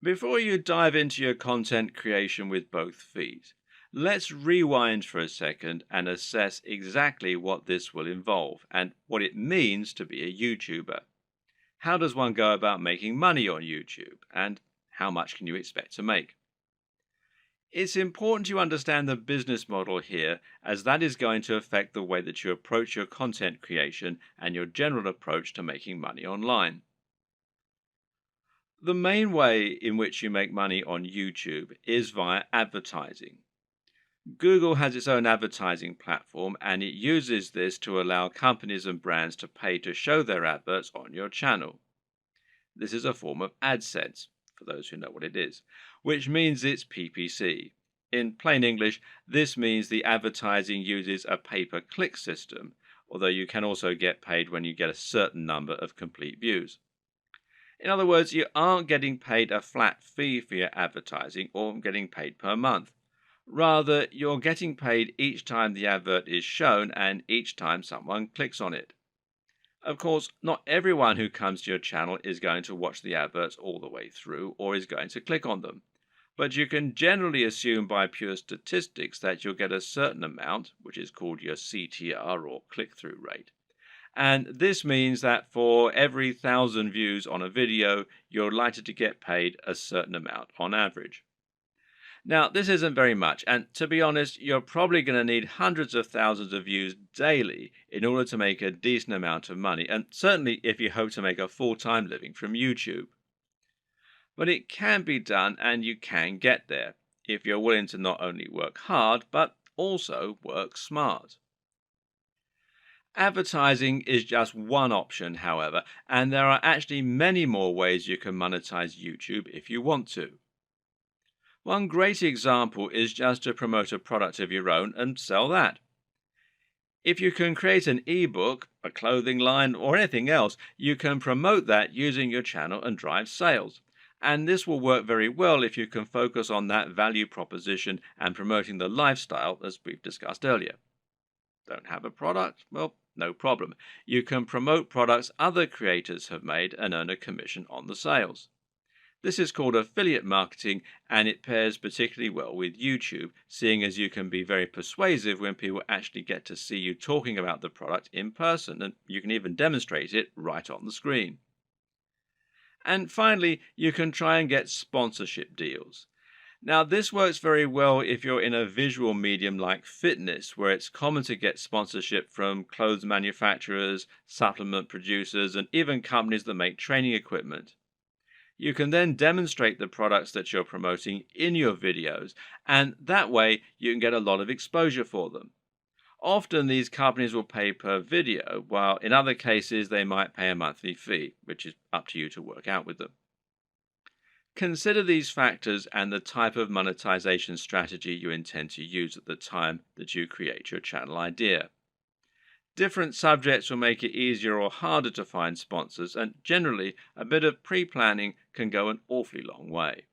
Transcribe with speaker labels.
Speaker 1: Before you dive into your content creation with both feet, let's rewind for a second and assess exactly what this will involve and what it means to be a YouTuber. How does one go about making money on YouTube, and how much can you expect to make? It's important you understand the business model here, as that is going to affect the way that you approach your content creation and your general approach to making money online. The main way in which you make money on YouTube is via advertising. Google has its own advertising platform, and it uses this to allow companies and brands to pay to show their adverts on your channel. This is a form of AdSense, for those who know what it is, which means it's PPC. In plain English, this means the advertising uses a pay-per-click system, although you can also get paid when you get a certain number of complete views. In other words, you aren't getting paid a flat fee for your advertising or getting paid per month. Rather, you're getting paid each time the advert is shown and each time someone clicks on it. Of course, not everyone who comes to your channel is going to watch the adverts all the way through or is going to click on them. But you can generally assume by pure statistics that you'll get a certain amount, which is called your CTR or click-through rate. And this means that for every 1,000 views on a video, you're likely to get paid a certain amount on average. Now, this isn't very much, and to be honest, you're probably going to need hundreds of thousands of views daily in order to make a decent amount of money, and certainly if you hope to make a full-time living from YouTube. But it can be done, and you can get there, if you're willing to not only work hard, but also work smart. Advertising is just one option, however, and there are actually many more ways you can monetize YouTube if you want to. One great example is just to promote a product of your own and sell that. If you can create an ebook, a clothing line, or anything else, you can promote that using your channel and drive sales. And this will work very well if you can focus on that value proposition and promoting the lifestyle as we've discussed earlier. Don't have a product? Well, no problem. You can promote products other creators have made and earn a commission on the sales. This is called affiliate marketing, and it pairs particularly well with YouTube, seeing as you can be very persuasive when people actually get to see you talking about the product in person, and you can even demonstrate it right on the screen. And finally, you can try and get sponsorship deals. Now, this works very well if you're in a visual medium like fitness, where it's common to get sponsorship from clothes manufacturers, supplement producers, and even companies that make training equipment. You can then demonstrate the products that you're promoting in your videos, and that way you can get a lot of exposure for them. Often these companies will pay per video, while in other cases they might pay a monthly fee, which is up to you to work out with them. Consider these factors and the type of monetization strategy you intend to use at the time that you create your channel idea. Different subjects will make it easier or harder to find sponsors, and generally, a bit of pre-planning can go an awfully long way.